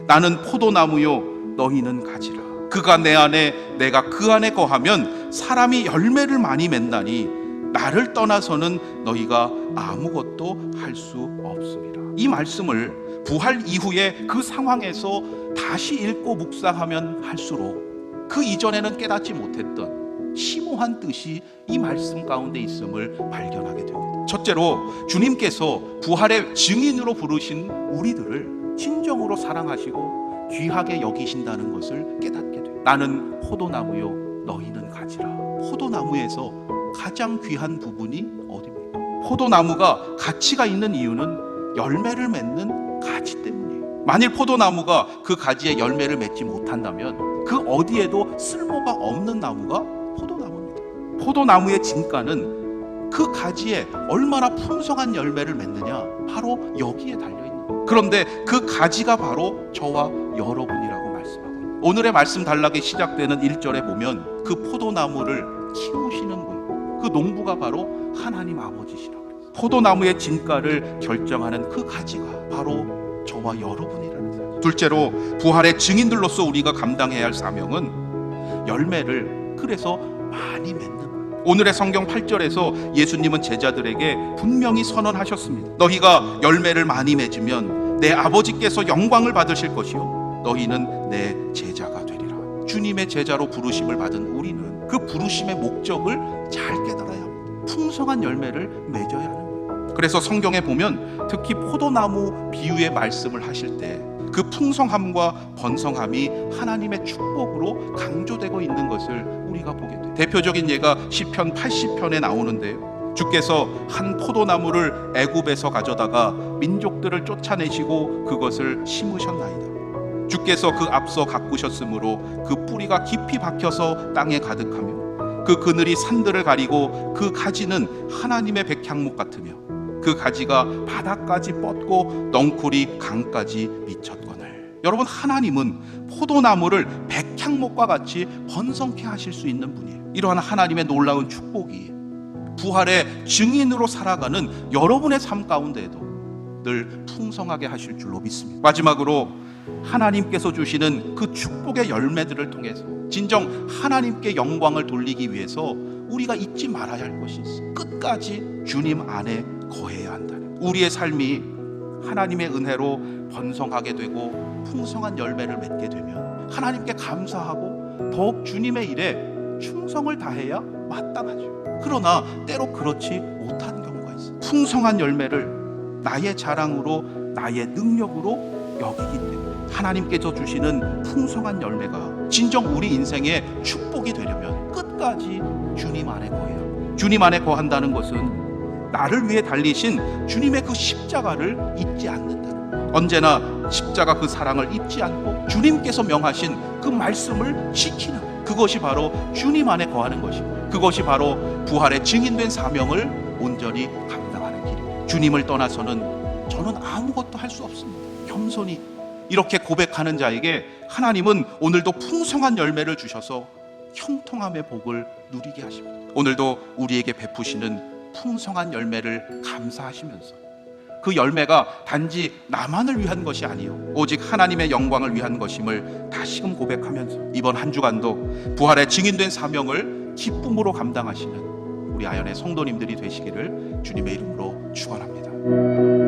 나는 포도나무요 너희는 가지라. 그가 내 안에 내가 그 안에 거하면 사람이 열매를 많이 맺나니 나를 떠나서는 너희가 아무것도 할 수 없습니다. 이 말씀을 부활 이후에 그 상황에서 다시 읽고 묵상하면 할수록 그 이전에는 깨닫지 못했던 심오한 뜻이 이 말씀 가운데 있음을 발견하게 됩니다. 첫째로 주님께서 부활의 증인으로 부르신 우리들을 진정으로 사랑하시고 귀하게 여기신다는 것을 깨닫게 돼요. 나는 포도나무요 너희는 가지라. 포도나무에서 가장 귀한 부분이 어디입니까? 포도나무가 가치가 있는 이유는 열매를 맺는 가지 때문이에요. 만일 포도나무가 그 가지에 열매를 맺지 못한다면 그 어디에도 쓸모가 없는 나무가 포도나무입니다. 포도나무의 진가는 그 가지에 얼마나 풍성한 열매를 맺느냐, 바로 여기에 달려있는 거예요. 그런데 그 가지가 바로 저와 여러분이라고 말씀하고 있습니다. 오늘의 말씀 단락이 시작되는 1절에 보면 그 포도나무를 키우시는 분, 그 농부가 바로 하나님 아버지시라고 그랬어요. 포도나무의 진가를 결정하는 그 가지가 바로 저와 여러분이라는 사실. 둘째로 부활의 증인들로서 우리가 감당해야 할 사명은 열매를 그래서 많이 맺는 거예요. 오늘의 성경 8절에서 예수님은 제자들에게 분명히 선언하셨습니다. 너희가 열매를 많이 맺으면 내 아버지께서 영광을 받으실 것이요 너희는 내 제자가 되리라. 주님의 제자로 부르심을 받은 우리는 그 부르심의 목적을 잘 깨달아야 합니다. 풍성한 열매를 맺어야 하는 거예요. 그래서 성경에 보면 특히 포도나무 비유의 말씀을 하실 때 그 풍성함과 번성함이 하나님의 축복으로 강조되고 있는 것을 우리가 보게 돼요. 대표적인 예가 시편 80편에 나오는데요. 주께서 한 포도나무를 애굽에서 가져다가 민족들을 쫓아내시고 그것을 심으셨나이다. 주께서 그 앞서 가꾸셨으므로 그 뿌리가 깊이 박혀서 땅에 가득하며 그 그늘이 산들을 가리고 그 가지는 하나님의 백향목 같으며 그 가지가 바닥까지 뻗고 넝쿨이 강까지 미쳤거늘. 여러분, 하나님은 포도나무를 백향목과 같이 번성케 하실 수 있는 분이에요. 이러한 하나님의 놀라운 축복이 부활의 증인으로 살아가는 여러분의 삶 가운데에도 늘 풍성하게 하실 줄로 믿습니다. 마지막으로 하나님께서 주시는 그 축복의 열매들을 통해서 진정 하나님께 영광을 돌리기 위해서 우리가 잊지 말아야 할 것이 있어요. 끝까지 주님 안에 거해야 한다는, 우리의 삶이 하나님의 은혜로 번성하게 되고 풍성한 열매를 맺게 되면 하나님께 감사하고 더욱 주님의 일에 충성을 다해야 마땅하죠. 그러나 때로 그렇지 못한 경우가 있어요. 풍성한 열매를 나의 자랑으로 나의 능력으로 여기기 때문에 하나님께서 주시는 풍성한 열매가 진정 우리 인생의 축복이 되려면 끝까지 주님 안에 거해야 합니다. 주님 안에 거한다는 것은 나를 위해 달리신 주님의 그 십자가를 잊지 않는다는 거예요. 언제나 십자가 그 사랑을 잊지 않고 주님께서 명하신 그 말씀을 지키는 거예요. 그것이 바로 주님 안에 거하는 것이고 그것이 바로 부활의 증인된 사명을 온전히 감당하는 길입니다. 주님을 떠나서는 저는 아무것도 할 수 없습니다. 겸손히 이렇게 고백하는 자에게 하나님은 오늘도 풍성한 열매를 주셔서 형통함의 복을 누리게 하십니다. 오늘도 우리에게 베푸시는 풍성한 열매를 감사하시면서 그 열매가 단지 나만을 위한 것이 아니요 오직 하나님의 영광을 위한 것임을 다시금 고백하면서 이번 한 주간도 부활의 증인된 사명을 기쁨으로 감당하시는 우리 아연의 성도님들이 되시기를 주님의 이름으로 축원합니다.